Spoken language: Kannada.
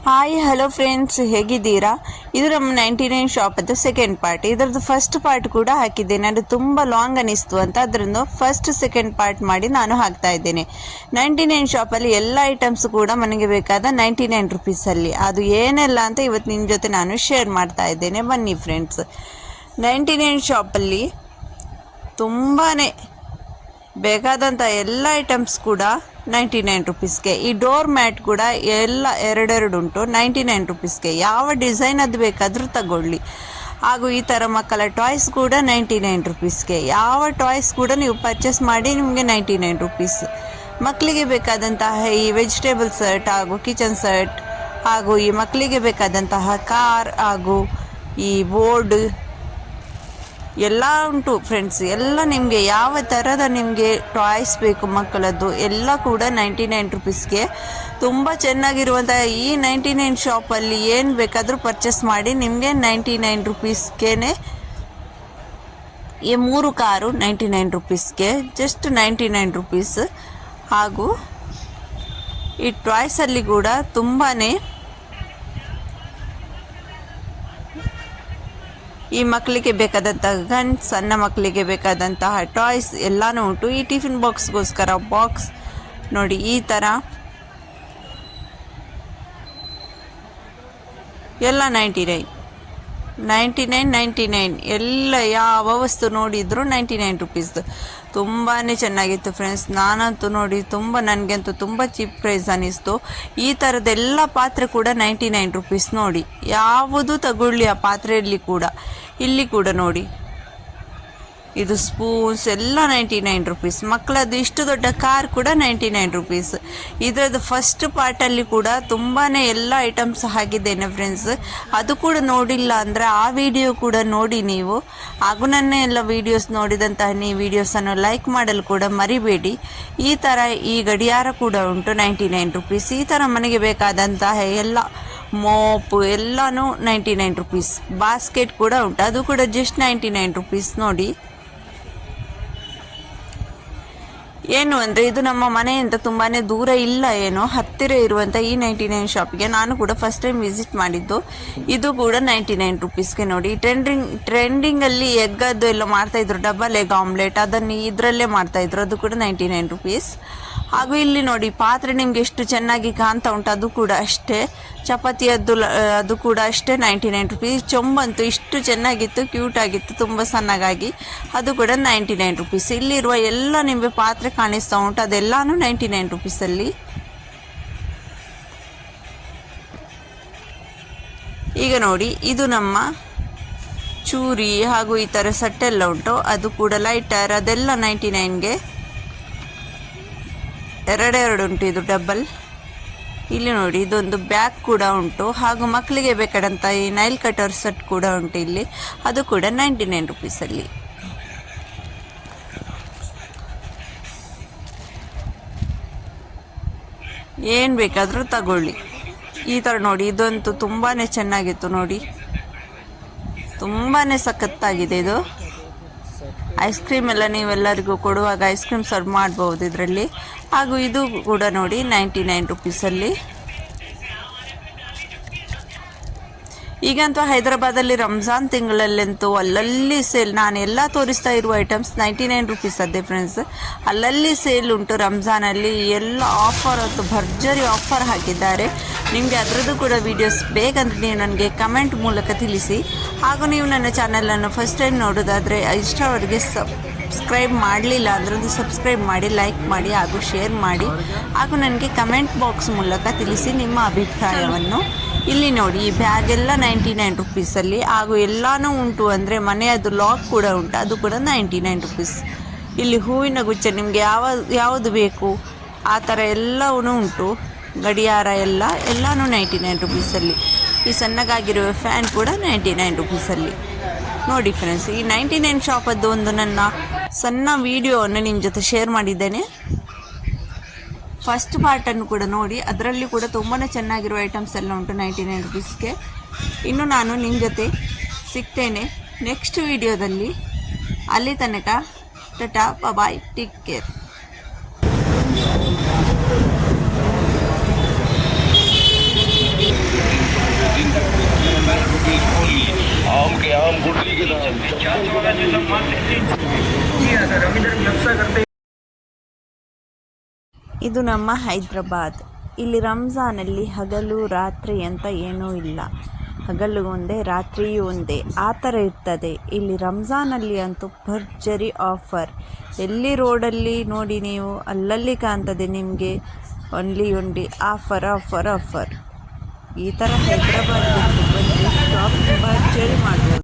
ಹಾಯ್ ಹಲೋ ಫ್ರೆಂಡ್ಸ್, ಹೇಗಿದ್ದೀರಾ? ಇದು ನಮ್ಮ 99 ಶಾಪದ್ದು ಸೆಕೆಂಡ್ ಪಾರ್ಟ್. ಇದರದ್ದು ಫಸ್ಟ್ ಪಾರ್ಟ್ ಕೂಡ ಹಾಕಿದ್ದೇನೆ. ಅದು ತುಂಬ ಲಾಂಗ್ ಅನಿಸ್ತು ಅಂತ ಅದರಿಂದ ಫಸ್ಟ್ ಸೆಕೆಂಡ್ ಪಾರ್ಟ್ ಮಾಡಿ ನಾನು ಹಾಕ್ತಾ ಇದ್ದೇನೆ. 99 ಶಾಪಲ್ಲಿ ಎಲ್ಲ ಐಟಮ್ಸ್ ಕೂಡ ಮನೆಗೆ ಬೇಕಾದ 99 ರುಪೀಸಲ್ಲಿ. ಅದು ಏನೆಲ್ಲ ಅಂತ ಇವತ್ತು ನಿಮ್ಮ ಜೊತೆ ನಾನು ಶೇರ್ ಮಾಡ್ತಾ ಇದ್ದೇನೆ. ಬನ್ನಿ ಫ್ರೆಂಡ್ಸ್. 99 ಶಾಪಲ್ಲಿ ತುಂಬಾ ಬೇಕಾದಂಥ ಎಲ್ಲ ಐಟಮ್ಸ್ ಕೂಡ 99 ರುಪೀಸ್ಗೆ. ಈ ಡೋರ್ ಮ್ಯಾಟ್ ಕೂಡ ಎಲ್ಲ ಎರಡೆರಡು ಉಂಟು 99 ರುಪೀಸ್ಗೆ. ಯಾವ ಡಿಸೈನ್ ಅದು ಬೇಕಾದರೂ ತಗೊಳ್ಳಿ. ಹಾಗೂ ಈ ಥರ ಮಕ್ಕಳ ಟಾಯ್ಸ್ ಕೂಡ 99 ರುಪೀಸ್ಗೆ. ಯಾವ ಟಾಯ್ಸ್ ಕೂಡ ನೀವು ಪರ್ಚೇಸ್ ಮಾಡಿ ನಿಮಗೆ 99 ರುಪೀಸ್. ಮಕ್ಕಳಿಗೆ ಬೇಕಾದಂತಹ ಈ ವೆಜಿಟೇಬಲ್ ಸೆಟ್ ಹಾಗೂ ಕಿಚನ್ ಸೆಟ್ ಹಾಗೂ ಈ ಮಕ್ಕಳಿಗೆ ಬೇಕಾದಂತಹ ಕಾರ್ ಹಾಗೂ ಈ ಬೋರ್ಡ್ ಎಲ್ಲ ಉಂಟು ಫ್ರೆಂಡ್ಸ್. ಎಲ್ಲ ನಿಮಗೆ ಯಾವ ಥರದ ನಿಮಗೆ ಟಾಯ್ಸ್ ಬೇಕು ಮಕ್ಕಳದ್ದು ಎಲ್ಲ ಕೂಡ 99 ರುಪೀಸ್ಗೆ. ತುಂಬ ಚೆನ್ನಾಗಿರುವಂಥ ಈ 99 ಶಾಪಲ್ಲಿ ಏನು ಬೇಕಾದರೂ ಪರ್ಚೇಸ್ ಮಾಡಿ ನಿಮಗೆ 99 ರುಪೀಸ್ಗೆ. ಈ 3 ಕಾರು 99 ರುಪೀಸ್ಗೆ, ಜಸ್ಟ್ 99 ರುಪೀಸ್. ಹಾಗೂ ಈ ಟಾಯ್ಸಲ್ಲಿ ಕೂಡ ತುಂಬಾ ಈ ಮಕ್ಕಳಿಗೆ ಬೇಕಾದಂತಹ ಗನ್, ಸಣ್ಣ ಮಕ್ಕಳಿಗೆ ಬೇಕಾದಂತಹ ಟಾಯ್ಸ್ ಎಲ್ಲನೂ ಉಂಟು. ಈ ಟಿಫಿನ್ ಬಾಕ್ಸ್ಗೋಸ್ಕರ ಬಾಕ್ಸ್ ನೋಡಿ, ಈ ಥರ ಎಲ್ಲ 99 ಎಲ್ಲ ಯಾವ ವಸ್ತು ನೋಡಿದ್ರು 99 ರುಪೀಸ್ದು. ತುಂಬಾ ಚೆನ್ನಾಗಿತ್ತು ಫ್ರೆಂಡ್ಸ್. ನಾನಂತೂ ನೋಡಿ ನನಗಂತೂ ತುಂಬ ಚೀಪ್ ಪ್ರೈಸ್ ಅನ್ನಿಸ್ತು. ಈ ಥರದ್ದೆಲ್ಲ ಪಾತ್ರೆ ಕೂಡ 99 ರುಪೀಸ್. ನೋಡಿ ಯಾವುದು ತಗೊಳ್ಳಿ ಆ ಪಾತ್ರೆಯಲ್ಲಿ ಕೂಡ. ಇಲ್ಲಿ ಕೂಡ ನೋಡಿ, ಇದು ಸ್ಪೂನ್ಸ್ ಎಲ್ಲ 99 ರುಪೀಸ್. ಮಕ್ಕಳದ್ದು ಇಷ್ಟು ದೊಡ್ಡ ಕಾರ್ ಕೂಡ 99 ರುಪೀಸ್. ಇದರದ್ದು ಫಸ್ಟ್ ಪಾರ್ಟಲ್ಲಿ ಕೂಡ ತುಂಬಾ ಎಲ್ಲ ಐಟಮ್ಸ್ ಹಾಕಿದ್ದೇನೆ ಫ್ರೆಂಡ್ಸ್. ಅದು ಕೂಡ ನೋಡಿಲ್ಲ ಅಂದರೆ ಆ ವಿಡಿಯೋ ಕೂಡ ನೋಡಿ ನೀವು. ಹಾಗೂ ನನ್ನ ಎಲ್ಲ ವೀಡಿಯೋಸ್ ನೋಡಿದಂತಹ ನೀವು ವೀಡಿಯೋಸನ್ನು ಲೈಕ್ ಮಾಡಲು ಕೂಡ ಮರಿಬೇಡಿ. ಈ ಥರ ಈ ಗಡಿಯಾರ ಕೂಡ ಉಂಟು 99 ರುಪೀಸ್. ಈ ಥರ ಮನೆಗೆ ಬೇಕಾದಂತಹ ಎಲ್ಲ ಮೋಪ್ ಎಲ್ಲನೂ 99 ರುಪೀಸ್. ಬಾಸ್ಕೆಟ್ ಕೂಡ ಉಂಟು, ಅದು ಕೂಡ ಜಸ್ಟ್ 99 ರುಪೀಸ್. ನೋಡಿ ಏನು ಅಂದರೆ ಇದು ನಮ್ಮ ಮನೆಯಿಂದ ತುಂಬಾ ದೂರ ಇಲ್ಲ, ಏನೋ ಹತ್ತಿರ ಇರುವಂಥ ಈ 99 ಶಾಪಿಗೆ ನಾನು ಕೂಡ ಫಸ್ಟ್ ಟೈಮ್ ವಿಸಿಟ್ ಮಾಡಿದ್ದು. ಇದು ಕೂಡ 99 ರುಪೀಸ್ಗೆ. ನೋಡಿ ಟ್ರೆಂಡಿಂಗಲ್ಲಿ ಎಗ್ಗದ್ದು ಎಲ್ಲ ಮಾಡ್ತಾಯಿದ್ರು, ಡಬಲ್ ಎಗ್ ಆಮ್ಲೆಟ್, ಅದನ್ನು ಇದರಲ್ಲೇ ಮಾಡ್ತಾಯಿದ್ರು. ಅದು ಕೂಡ 99 ರುಪೀಸ್. ಹಾಗೂ ಇಲ್ಲಿ ನೋಡಿ ಪಾತ್ರೆ ನಿಮಗೆ ಎಷ್ಟು ಚೆನ್ನಾಗಿ ಕಾಣ್ತಾ ಉಂಟು, ಅದು ಕೂಡ ಅಷ್ಟೇ. ಚಪಾತಿಯದ್ದು ಅದು ಕೂಡ ಅಷ್ಟೇ 99 ರುಪೀಸ್. ಚೊಂಬಂತೂ ಇಷ್ಟು ಚೆನ್ನಾಗಿತ್ತು, ಕ್ಯೂಟ್ ಆಗಿತ್ತು, ತುಂಬ ಸಣ್ಣಗಾಗಿ. ಅದು ಕೂಡ 99 ರುಪೀಸ್. ಇಲ್ಲಿರುವ ಎಲ್ಲ ನಿಮಗೆ ಪಾತ್ರೆ ಕಾಣಿಸ್ತಾ ಉಂಟು, ಅದೆಲ್ಲಾನು 99 ರುಪೀಸಲ್ಲಿ. ಈಗ ನೋಡಿ, ಇದು ನಮ್ಮ ಚೂರಿ ಹಾಗೂ ಈ ಥರ ಸೆಟ್ಟೆಲ್ಲ ಉಂಟು, ಅದು ಕೂಡ ಲೈಟರ್, ಅದೆಲ್ಲ 99ಗೆ. ಎರಡೆರಡು ಉಂಟು, ಇದು ಡಬಲ್. ಇಲ್ಲಿ ನೋಡಿ, ಇದೊಂದು ಬ್ಯಾಗ್ ಕೂಡ ಉಂಟು. ಹಾಗೂ ಮಕ್ಕಳಿಗೆ ಬೇಕಾದಂಥ ಈ ನೈಲ್ ಕಟರ್ ಸೆಟ್ ಕೂಡ ಉಂಟು ಇಲ್ಲಿ, ಅದು ಕೂಡ 99 ರುಪೀಸಲ್ಲಿ. ಏನು ಬೇಕಾದರೂ ತಗೊಳ್ಳಿ. ಈ ಥರ ನೋಡಿ, ಇದಂತೂ ತುಂಬಾ ಚೆನ್ನಾಗಿತ್ತು ನೋಡಿ, ತುಂಬಾ ಸಖತ್ತಾಗಿದೆ ಇದು. ಐಸ್ ಕ್ರೀಮ್ ಎಲ್ಲ ನೀವೆಲ್ಲರಿಗೂ ಕೊಡುವಾಗ ಐಸ್ ಕ್ರೀಮ್ ಸರ್ವ್ ಮಾಡ್ಬೋದು ಇದರಲ್ಲಿ. ಹಾಗೂ ಇದು ಕೂಡ ನೋಡಿ 99 ರುಪೀಸಲ್ಲಿ. ಈಗಂತೂ ಹೈದರಾಬಾದಲ್ಲಿ ರಂಜಾನ್ ತಿಂಗಳಲ್ಲಂತೂ ಅಲ್ಲಲ್ಲಿ ಸೇಲ್, ನಾನು ಎಲ್ಲ ತೋರಿಸ್ತಾ ಇರುವ ಐಟಮ್ಸ್ 99 ರುಪೀಸ್ ಅದೇ ಫ್ರೆಂಡ್ಸ್. ಅಲ್ಲಲ್ಲಿ ಸೇಲ್ ಉಂಟು ರಂಜಾನಲ್ಲಿ. ಎಲ್ಲ ಆಫರ್ ಅಂತೂ ಭರ್ಜರಿ ಆಫರ್ ಹಾಕಿದ್ದಾರೆ. ನಿಮಗೆ ಅದರದ್ದು ಕೂಡ ವೀಡಿಯೋಸ್ ಬೇಕಂದ್ರೆ ನೀವು ನನಗೆ ಕಮೆಂಟ್ ಮೂಲಕ ತಿಳಿಸಿ. ಹಾಗೂ ನೀವು ನನ್ನ ಚಾನಲನ್ನು ಫಸ್ಟ್ ಟೈಮ್ ನೋಡೋದಾದರೆ ಇಷ್ಟವರೆಗೆ ಸಬ್ಸ್ಕ್ರೈಬ್ ಮಾಡಲಿಲ್ಲ ಅಂದರೆ ಸಬ್ಸ್ಕ್ರೈಬ್ ಮಾಡಿ, ಲೈಕ್ ಮಾಡಿ ಹಾಗೂ ಶೇರ್ ಮಾಡಿ. ಹಾಗೂ ನನಗೆ ಕಮೆಂಟ್ ಬಾಕ್ಸ್ ಮೂಲಕ ತಿಳಿಸಿ ನಿಮ್ಮ ಅಭಿಪ್ರಾಯವನ್ನು. ಇಲ್ಲಿ ನೋಡಿ, ಈ ಬ್ಯಾಗ್ ಎಲ್ಲ 99 ರುಪೀಸಲ್ಲಿ. ಹಾಗೂ ಎಲ್ಲನೂ ಉಂಟು ಅಂದರೆ ಮನೆಯದು ಲಾಕ್ ಕೂಡ ಉಂಟು, ಅದು ಕೂಡ 99 ರುಪೀಸ್. ಇಲ್ಲಿ ಹೂವಿನ ಗುಚ್ಛ ನಿಮಗೆ ಯಾವುದು ಬೇಕು ಆ ಥರ ಎಲ್ಲವೂ ಉಂಟು. ಗಡಿಯಾರ ಎಲ್ಲನೂ 99 ರುಪೀಸಲ್ಲಿ. ಈ ಸಣ್ಣಗಾಗಿರುವ ಫ್ಯಾನ್ ಕೂಡ 99 ರುಪೀಸಲ್ಲಿ. ನೋಡಿ ಫ್ರೆಂಡ್ಸ್, ಈ 99 ಶಾಪದ್ದು ಒಂದು ನನ್ನ ಸಣ್ಣ ವಿಡಿಯೋವನ್ನು ನಿಮ್ಮ ಜೊತೆ ಶೇರ್ ಮಾಡಿದ್ದೇನೆ. ಫಸ್ಟ್ ಪಾರ್ಟನ್ನು ಕೂಡ ನೋಡಿ, ಅದರಲ್ಲಿ ಕೂಡ ತುಂಬಾ ಚೆನ್ನಾಗಿರುವ ಐಟಮ್ಸ್ ಎಲ್ಲ ಉಂಟು 99 ರುಪೀಸ್ಗೆ. ಇನ್ನು ನಾನು ನಿಮ್ಮ ಜೊತೆ ಸಿಗ್ತೇನೆ ನೆಕ್ಸ್ಟ್ ವಿಡಿಯೋದಲ್ಲಿ. ಅಲ್ಲಿ ತನಕ ಟಾಟಾ, ಬಾಯ್, ಟೇಕ್ ಕೇರ್. Thank you. ಇದು ನಮ್ಮ ಹೈದ್ರಾಬಾದ್. ಇಲ್ಲಿ ರಂಜಾನಲ್ಲಿ ಹಗಲು ರಾತ್ರಿ ಅಂತ ಏನೂ ಇಲ್ಲ, ಹಗಲು ಒಂದೇ ರಾತ್ರಿಯೂ ಒಂದೇ, ಆ ಥರ ಇರ್ತದೆ ಇಲ್ಲಿ. ರಂಜಾನಲ್ಲಿ ಅಂತೂ ಭರ್ಜರಿ ಆಫರ್. ಎಲ್ಲಿ ರೋಡಲ್ಲಿ ನೋಡಿ ನೀವು, ಅಲ್ಲಲ್ಲಿ ಕಾಣ್ತದೆ ನಿಮಗೆ ಓನ್ಲಿ ಆಫರ್ ಆಫರ್ ಆಫರ್. ಈ ಥರ ಹೈದ್ರಾಬಾದ್ಗೆ ಬಂದರೆ ಶಾಪಿಂಗ್ ಭರ್ಜರಿ ಮಾಡ್ಬೋದು.